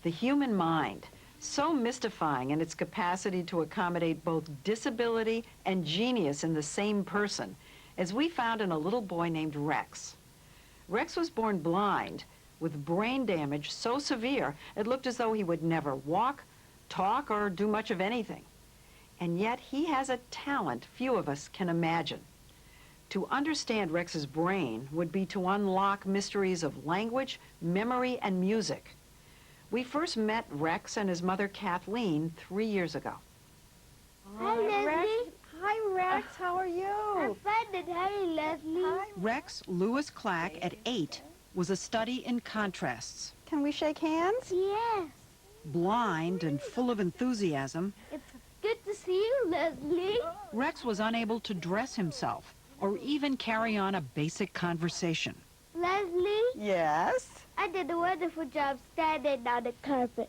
The human mind, so mystifying in its capacity to accommodate both disability and genius in the same person, as we found in a little boy named Rex. Rex was born blind, with brain damage so severe it looked as though he would never walk, talk, or do much of anything. And yet he has a talent few of us can imagine. To understand Rex's brain would be to unlock mysteries of language, memory, and music. We first met Rex and his mother Kathleen 3 years ago. Hi, Leslie. Rex. Hi, Rex. How are you? I'm fine. Hi, Leslie. Hi. Rex Lewis Clack, at 8, was a study in contrasts. Can we shake hands? Yes. Blind and full of enthusiasm, It's good to see you, Leslie. Rex was unable to dress himself or even carry on a basic conversation. Leslie, Yes. I did a wonderful job standing on the carpet.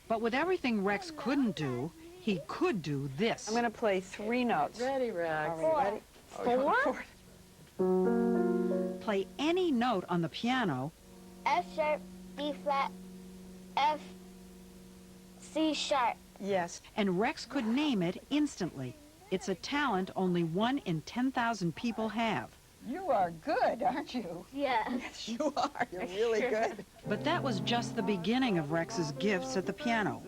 But with everything Rex couldn't do, he could do this. I'm going to play 3 notes. Ready, Rex. Are we ready? 4? Play any note on the piano, F sharp, B flat, F, C sharp. Yes. and Rex could name it instantly. It's a talent only 1 in 10,000 people have. You are good, aren't you? Yes. Yes, you are. You're really good. But that was just the beginning of Rex's gifts at the piano.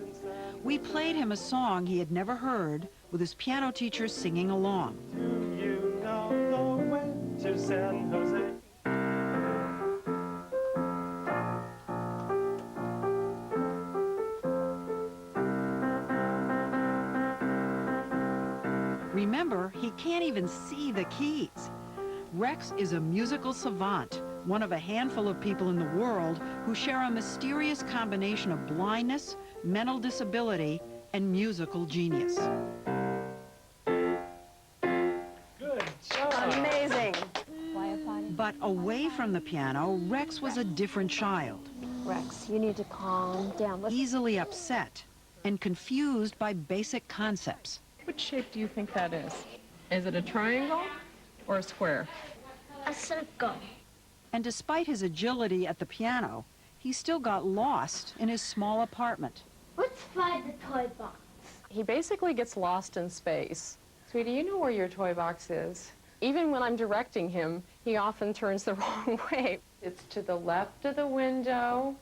We played him a song he had never heard, with his piano teacher singing along. Do you know the way to San Jose? Remember, he can't even see the keys. Rex is a musical savant, one of a handful of people in the world who share a mysterious combination of blindness, mental disability, and musical genius. Good job. Amazing. But away from the piano, Rex was a different child, Rex, you need to calm down. easily upset and confused by basic concepts. What shape do you think that is? Is it a triangle or a square? A circle. And despite his agility at the piano, he still got lost in his small apartment. Let's find the toy box. He basically gets lost in space. Sweetie, you know where your toy box is. Even when I'm directing him, he often turns the wrong way. It's to the left of the window.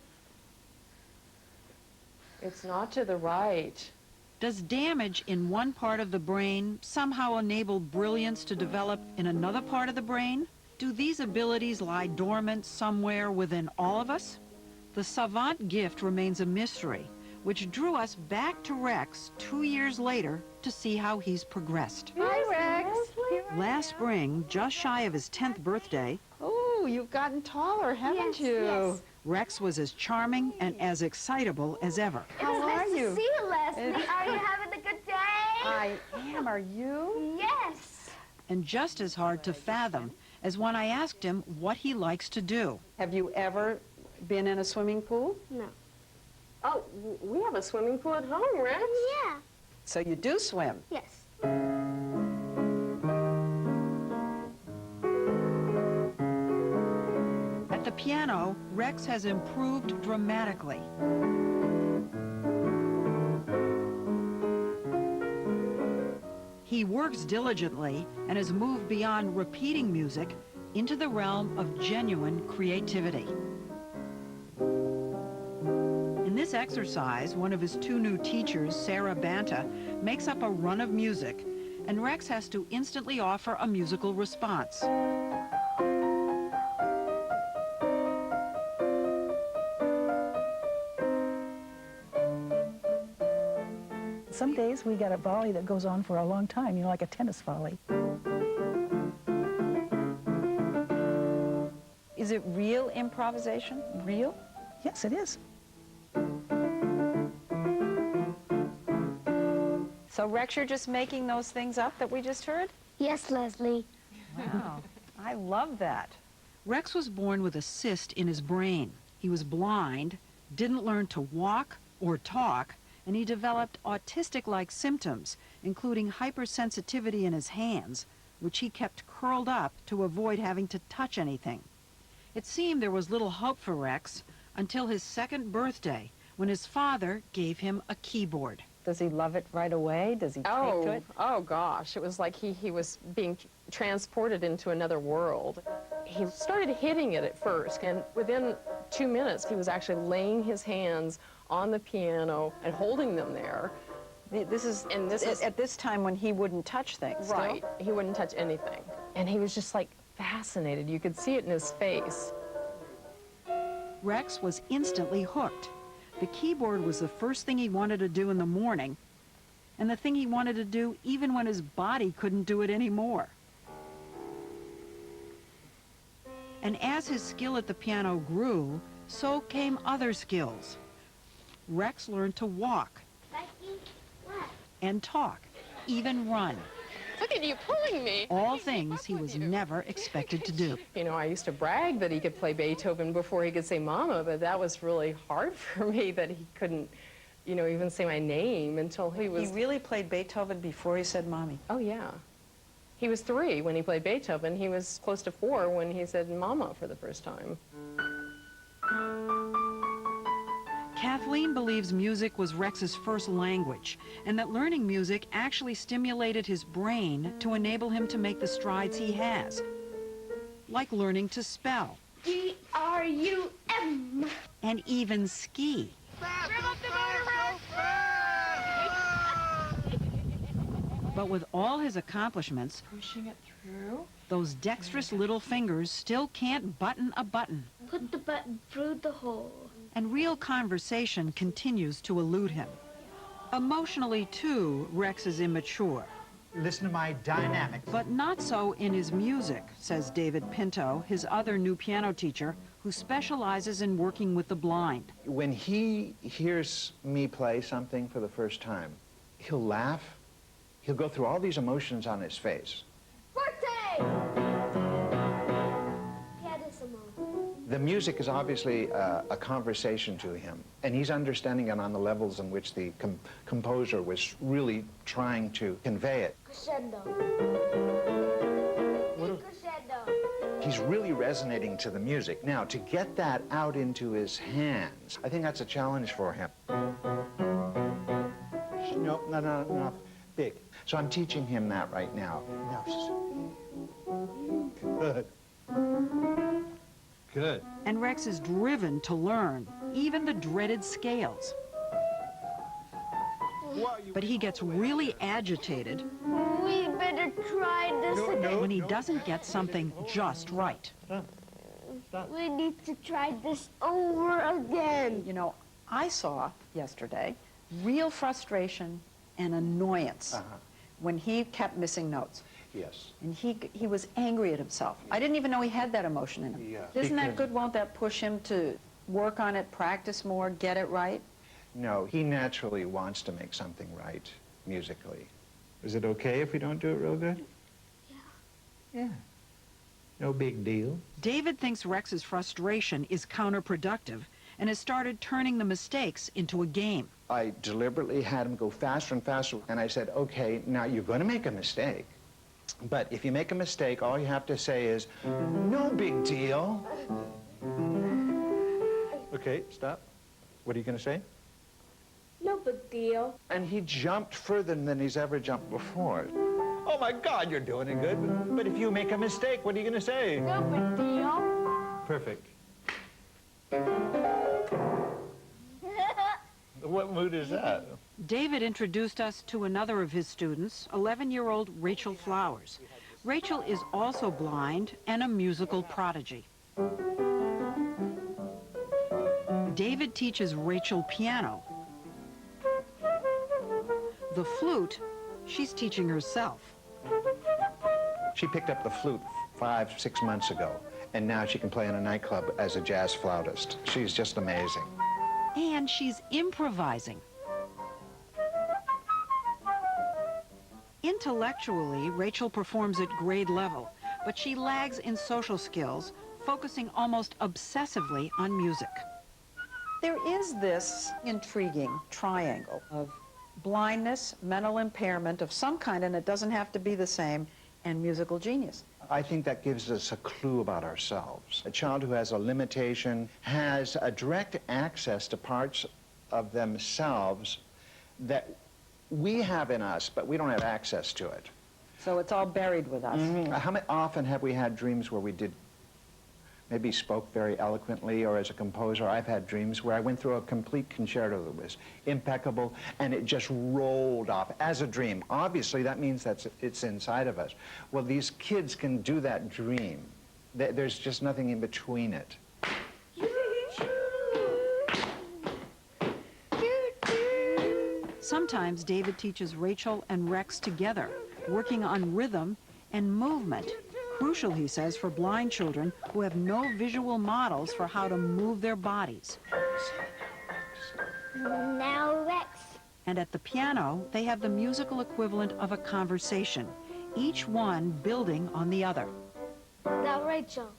It's not to the right. Does damage in one part of the brain somehow enable brilliance to develop in another part of the brain? Do these abilities lie dormant somewhere within all of us? The savant gift remains a mystery, which drew us back to Rex 2 years later to see how he's progressed. Hi, Rex. Last spring, just shy of his 10th birthday, Oh, you've gotten taller, haven't Yes, you? yes. Rex was as charming and as excitable as ever. How It's are nice you? to see you, Leslie. It's- Are you having a good day? I am. Are you? Yes. And just as hard to fathom as when I asked him what he likes to do. Have you ever been in a swimming pool? No. Oh, we have a swimming pool at home, Rex. Yeah. So you do swim. Yes. At the piano, Rex has improved dramatically. He works diligently and has moved beyond repeating music into the realm of genuine creativity. In this exercise, one of his 2 new teachers, Sarah Banta, makes up a run of music, and Rex has to instantly offer a musical response. Some days we get a volley that goes on for a long time, you know, like a tennis volley. Is it real improvisation? Real? Yes, it is. So, Rex, you're just making those things up that we just heard? Yes, Leslie. Wow. I love that. Rex was born with a cyst in his brain. He was blind, didn't learn to walk or talk, and he developed autistic-like symptoms, including hypersensitivity in his hands, which he kept curled up to avoid having to touch anything. It seemed there was little hope for Rex until his 2nd birthday, when his father gave him a keyboard. Does he love it right away? Does he take to it? Oh gosh, it was like he was being transported into another world. He started hitting it at first, and within 2 minutes, he was actually laying his hands on the piano and holding them there. This is at this time when he wouldn't touch things. still? Right, he wouldn't touch anything. And he was just like fascinated. You could see it in his face. Rex was instantly hooked. The keyboard was the first thing he wanted to do in the morning, and the thing he wanted to do even when his body couldn't do it anymore. And as his skill at the piano grew, so came other skills. Rex learned to walk and talk, even run. Look at you pulling me. All things he was never expected to do. You know, I used to brag that he could play Beethoven before he could say Mama, but that was really hard for me that he couldn't, you know, even say my name until he was... He really played Beethoven before he said Mommy. Oh, yeah. He was 3 when he played Beethoven. He was close to 4 when he said Mama for the first time. Kathleen believes music was Rex's first language, and that learning music actually stimulated his brain to enable him to make the strides he has, like learning to spell. D-R-U-M. And even ski. But with all his accomplishments, Pushing it through. those dexterous little fingers still can't button a button. Put the button through the hole. And real conversation continues to elude him. Emotionally, too, Rex is immature. Listen to my dynamics. But not so in his music, says David Pinto, his other new piano teacher, who specializes in working with the blind. When he hears me play something for the first time, he'll laugh. He'll go through all these emotions on his face. Forte! Pianissimo. The music is obviously a conversation to him, and he's understanding it on the levels in which the composer was really trying to convey it. Crescendo. Crescendo. He's really resonating to the music. Now, to get that out into his hands, I think that's a challenge for him. No, no, no, no, big. So I'm teaching him that right now. Good. Good. And Rex is driven to learn, even the dreaded scales. But he gets really agitated We better try this again. when he doesn't get something just right. We need to try this over again. You know, I saw yesterday real frustration and annoyance when he kept missing notes. Yes. And he was angry at himself. I didn't even know he had that emotion in him. Yeah. Isn't that Because- good? Won't that push him to work on it, practice more, get it right? No, he naturally wants to make something right musically. Is it okay if we don't do it real good? Yeah. No big deal. David thinks Rex's frustration is counterproductive and has started turning the mistakes into a game. I deliberately had him go faster and faster, and I said, okay, now you're going to make a mistake. But if you make a mistake, all you have to say is, no big deal. Okay, stop. What are you going to say? No big deal. And he jumped further than he's ever jumped before. Oh, my God, you're doing it good. But if you make a mistake, what are you going to say? No big deal. Perfect. What mood is that? David introduced us to another of his students, 11-year-old Rachel Flowers. Rachel is also blind and a musical prodigy. David teaches Rachel piano. The flute, she's teaching herself. She picked up the flute 5, 6 months ago, and now she can play in a nightclub as a jazz flautist. She's just amazing. And she's improvising. Intellectually, Rachel performs at grade level, but she lags in social skills, focusing almost obsessively on music. There is this intriguing triangle of blindness, mental impairment of some kind, and it doesn't have to be the same, and musical genius. I think that gives us a clue about ourselves. A child who has a limitation has a direct access to parts of themselves that we have in us, but we don't have access to it. So it's all buried with us. Often have we had dreams where we did maybe spoke very eloquently, or as a composer, I've had dreams where I went through a complete concerto that was impeccable, and it just rolled off as a dream. Obviously, that means it's inside of us. Well, these kids can do that dream. There's just nothing in between it. Sometimes David teaches Rachel and Rex together, working on rhythm and movement. Crucial, he says, for blind children who have no visual models for how to move their bodies. Now, Rex. And at the piano, they have the musical equivalent of a conversation, each one building on the other. Now, Rachel.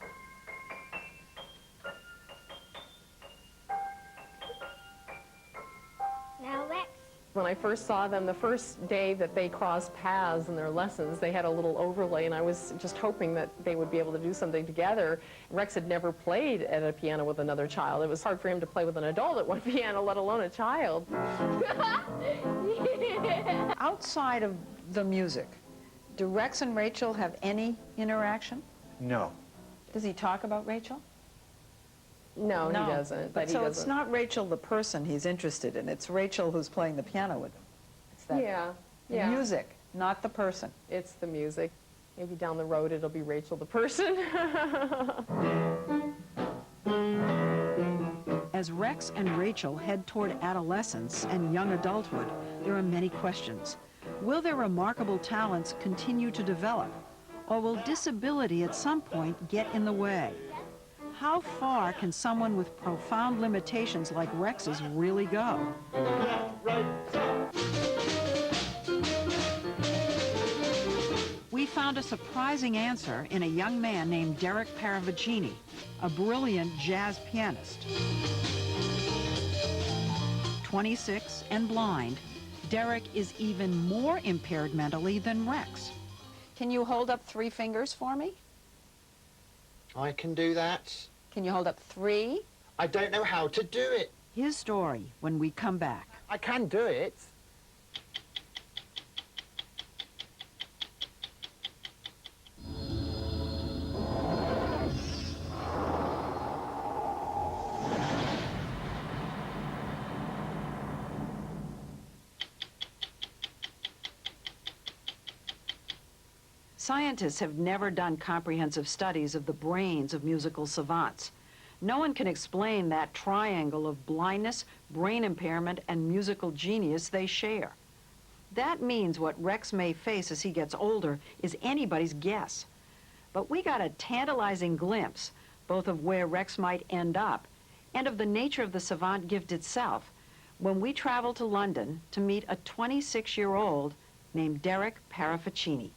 Now, Rex. When I first saw them, the first day that they crossed paths in their lessons, they had a little overlay, and I was just hoping that they would be able to do something together. Rex had never played at a piano with another child. It was hard for him to play with an adult at one piano, let alone a child. Outside of the music, do Rex and Rachel have any interaction? No. Does he talk about Rachel? No, he doesn't. But so it's not Rachel the person he's interested in. It's Rachel who's playing the piano with him. It's that Yeah. music, not the person. It's the music. Maybe down the road it'll be Rachel the person. As Rex and Rachel head toward adolescence and young adulthood, there are many questions. Will their remarkable talents continue to develop? Or will disability at some point get in the way? How far can someone with profound limitations like Rex's really go? We found a surprising answer in a young man named Derek Paravicini, a brilliant jazz pianist. 26 and blind, Derek is even more impaired mentally than Rex. Can you hold up 3 fingers for me? I can do that. Can you hold up 3? I don't know how to do it. His story when we come back. I can do it. Scientists have never done comprehensive studies of the brains of musical savants. No one can explain that triangle of blindness, brain impairment, and musical genius they share. That means what Rex may face as he gets older is anybody's guess. But we got a tantalizing glimpse, both of where Rex might end up and of the nature of the savant gift itself, when we traveled to London to meet a 26-year-old named Derek Paravicini.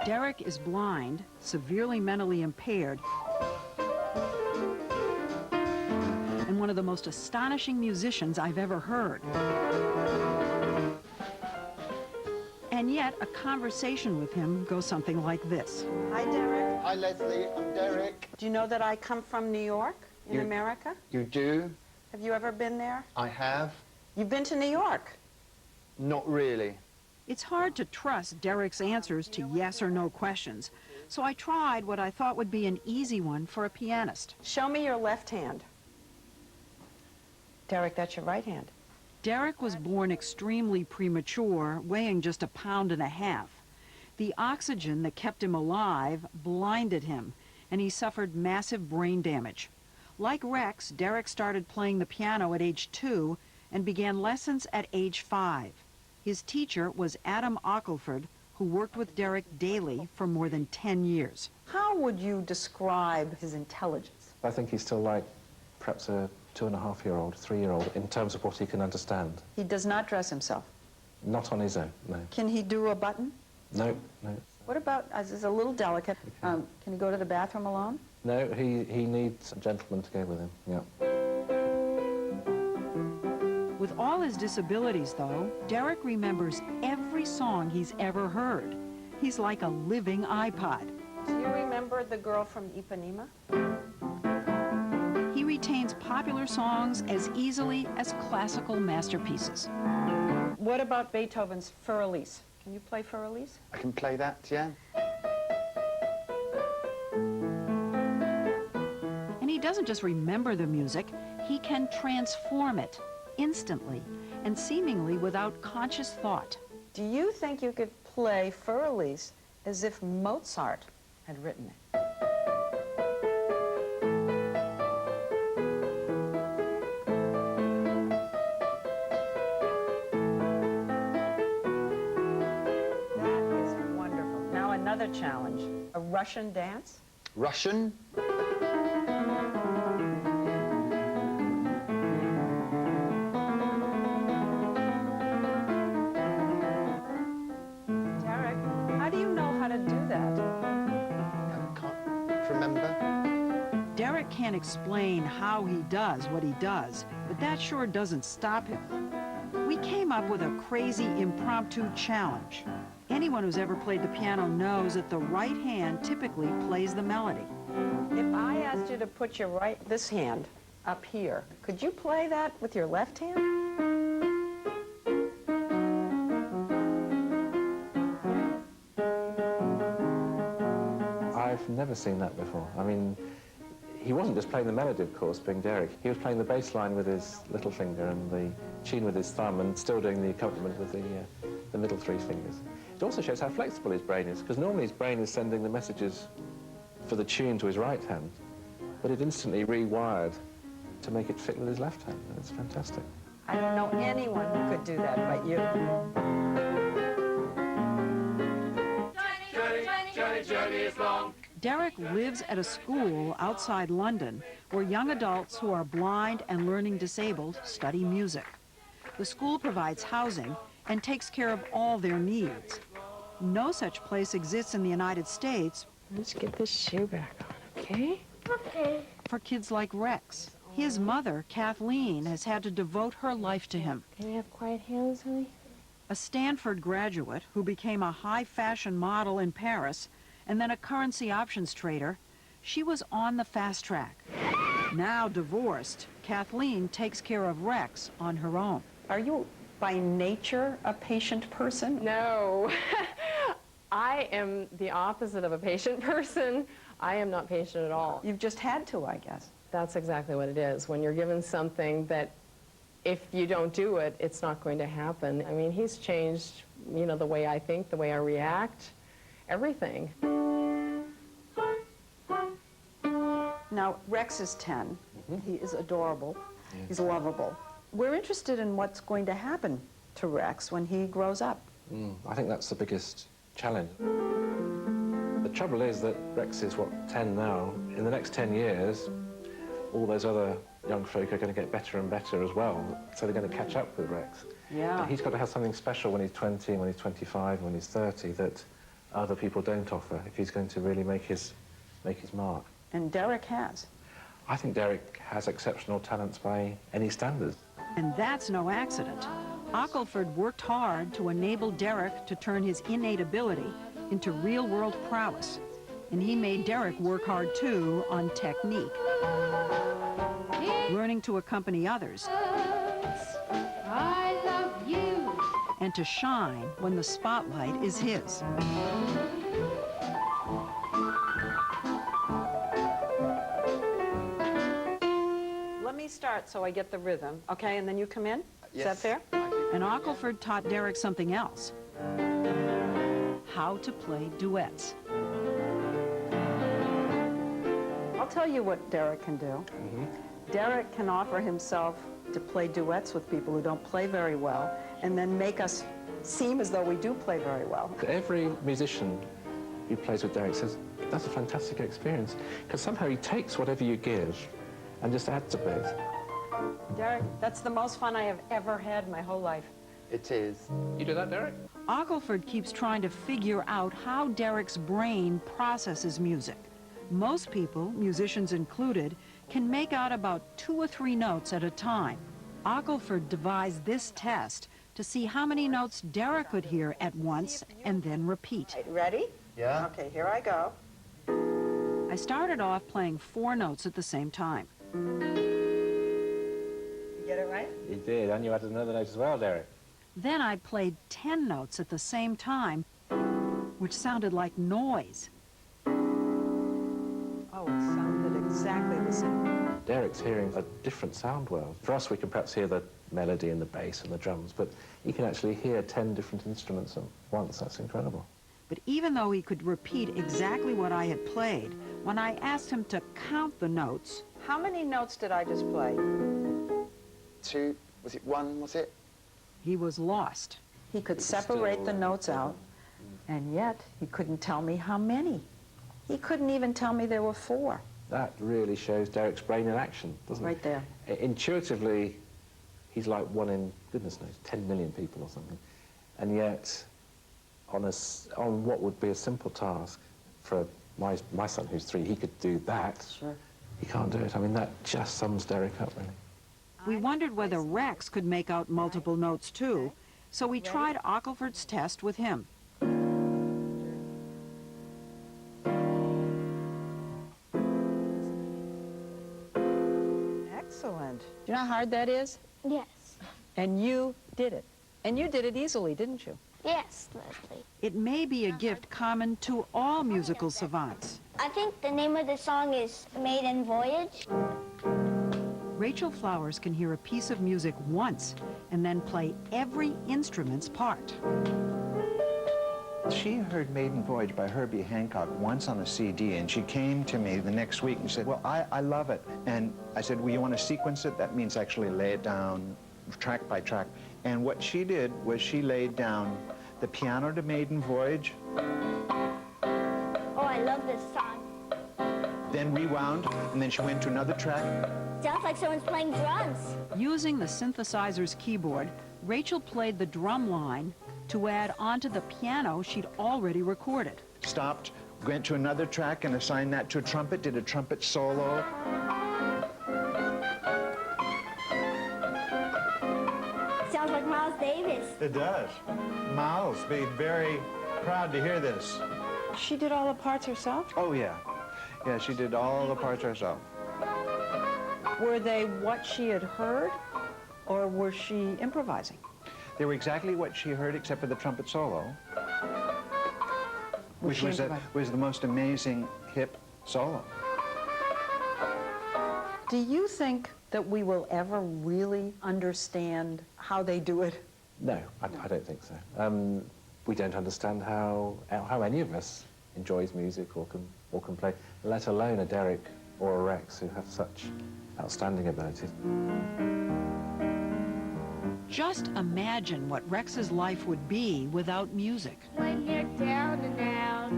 Derek is blind, severely mentally impaired, and one of the most astonishing musicians I've ever heard. And yet, a conversation with him goes something like this. Hi, Derek. Hi, Leslie. I'm Derek. Do you know that I come from New York in America? You do? Have you ever been there? I have. You've been to New York? Not really. It's hard to trust Derek's answers to yes or no questions, so I tried what I thought would be an easy one for a pianist. Show me your left hand. Derek, that's your right hand. Derek was born extremely premature, weighing just 1.5 pounds. The oxygen that kept him alive blinded him, and he suffered massive brain damage. Like Rex, Derek started playing the piano at age 2 and began lessons at age 5. His teacher was Adam Ockelford, who worked with Derek daily for more than 10 years. How would you describe his intelligence? I think he's still like perhaps a 2.5-year-old, 3-year-old in terms of what he can understand. He does not dress himself. Not on his own, no. Can he do a button? No, no. What about, this is a little delicate, can he go to the bathroom alone? No, he needs a gentleman to go with him, yeah. With all his disabilities, though, Derek remembers every song he's ever heard. He's like a living iPod. Do you remember remember the girl from Ipanema? He retains popular songs as easily as classical masterpieces. What about Beethoven's Für Elise? Can you play Für Elise? I can play that, yeah. And he doesn't just remember the music, he can transform it instantly and seemingly without conscious thought. Do you think you could play Für Elise as if Mozart had written it? That is wonderful. Now another challenge, a Russian dance? Russian? Derek, how do you know how to do that? I can't remember. Derek can't explain how he does what he does, but that sure doesn't stop him. We came up with a crazy impromptu challenge. Anyone who's ever played the piano knows that the right hand typically plays the melody. If I asked you to put this hand up here, could you play that with your left hand? I've never seen that before. I mean, he wasn't just playing the melody, of course, being Derek. He was playing the bass line with his little finger and the tune with his thumb and still doing the accompaniment with the middle three fingers. It also shows how flexible his brain is, because normally his brain is sending the messages for the tune to his right hand, but it instantly rewired to make it fit with his left hand, and it's fantastic. I don't know anyone who could do that but you. Journey is long. Derek lives at a school outside London where young adults who are blind and learning disabled study music. The school provides housing and takes care of all their needs. No such place exists in the United States. Let's get this shoe back on, okay? Okay. For kids like Rex. His mother, Kathleen, has had to devote her life to him. Can you have quiet hands, honey? A Stanford graduate who became a high-fashion model in Paris and then a currency options trader, she was on the fast track. Now divorced, Kathleen takes care of Rex on her own. Are you, by nature, a patient person? No. I am the opposite of a patient person. I am not patient at all. You've just had to, I guess. That's exactly what it is. When you're given something that if you don't do it, it's not going to happen. I mean, he's changed, you know, the way I think, the way I react, everything. Now, Rex is 10. He is adorable. He's lovable. We're interested in what's going to happen to Rex when he grows up. I think that's the biggest challenge. The trouble is that Rex is, 10 now. In the next 10 years, all those other young folk are going to get better and better as well, so they're going to catch up with Rex. Yeah. And he's got to have something special when he's 20, when he's 25, when he's 30 that other people don't offer if he's going to really make his mark. And Derek has. I think Derek has exceptional talents by any standards. And that's no accident. Ockleford worked hard to enable Derek to turn his innate ability into real-world prowess. And he made Derek work hard, too, on technique. Learning to accompany others. I love you. And to shine when the spotlight is his. Let me start so I get the rhythm, okay? And then you come in? Is that fair? And Ockleford taught Derek something else. How to play duets. I'll tell you what Derek can do. Derek can offer himself to play duets with people who don't play very well and then make us seem as though we do play very well. Every musician who plays with Derek says, that's a fantastic experience, because somehow he takes whatever you give and just adds a bit. Derek, that's the most fun I have ever had in my whole life. It is. You do that, Derek? Ockleford keeps trying to figure out how Derek's brain processes music. Most people, musicians included, can make out about 2 or 3 notes at a time. Ockleford devised this test to see how many notes Derek could hear at once and then repeat. Ready? Yeah. Okay, here I go. I started off playing 4 notes at the same time. You get it right? He did, and you added another note as well, Derek. Then I played 10 notes at the same time, which sounded like noise. Oh, it sounded exactly the same. Derek's hearing a different sound world. For us, we can perhaps hear the melody and the bass and the drums, but he can actually hear 10 different instruments at once. That's incredible. But even though he could repeat exactly what I had played, when I asked him to count the notes... How many notes did I just play? 2, was it 1, was it? he was lost. He could separate the notes out, and yet he couldn't tell me how many. He couldn't even tell me there were 4. That really shows Derek's brain in action, doesn't it? Right there. Intuitively, he's like one in, goodness knows, 10 million people or something. And yet, on what would be a simple task for my son, who's 3, he could do that. Sure. He can't do it. I mean, that just sums Derek up, really. We wondered whether Rex could make out multiple notes, too, so we tried Ockelford's test with him. Excellent. Do you know how hard that is? Yes. And you did it. And you did it easily, didn't you? Yes, Leslie. It may be a gift common to all musical savants. I think the name of the song is Maiden Voyage. Rachel Flowers can hear a piece of music once and then play every instrument's part. She heard Maiden Voyage by Herbie Hancock once on a CD, and she came to me the next week and said, well, I love it. And I said, well, you want to sequence it? That means actually lay it down track by track. And what she did was she laid down the piano to Maiden Voyage. Oh, I love this song. Then rewound, and then she went to another track. Sounds like someone's playing drums. Using the synthesizer's keyboard, Rachel played the drum line to add onto the piano she'd already recorded. Stopped, went to another track and assigned that to a trumpet, did a trumpet solo. Sounds like Miles Davis. It does. Miles, be very proud to hear this. She did all the parts herself? Oh, yeah. Yeah, she did all the parts herself. Were they what she had heard, or was she improvising? They were exactly what she heard except for the trumpet solo, which was the most amazing hip solo. Do you think that we will ever really understand how they do it? No, I don't think so. We don't understand how any of us enjoys music or can play, let alone a Derek or a Rex who have such outstanding abilities. Just imagine what Rex's life would be without music. When you're down and out,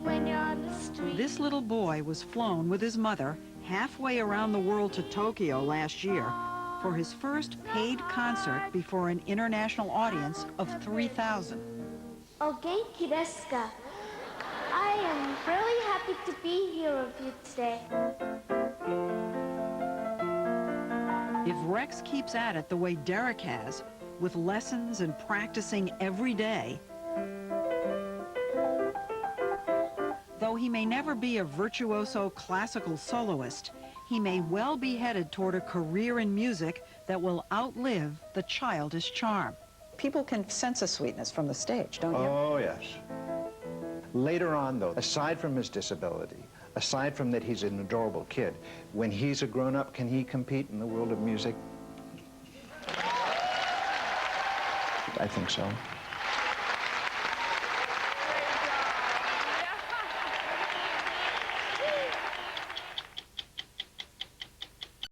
when you're on the street. This little boy was flown with his mother halfway around the world to Tokyo last year for his first paid concert before an international audience of 3,000. O genki desu ka? I am really happy to be here with you today. If Rex keeps at it the way Derek has, with lessons and practicing every day, though he may never be a virtuoso classical soloist, he may well be headed toward a career in music that will outlive the childish charm. People can sense a sweetness from the stage, don't you? Oh, yes. Later on, though, aside from his disability, aside from that he's an adorable kid, when he's a grown-up, can he compete in the world of music? I think so.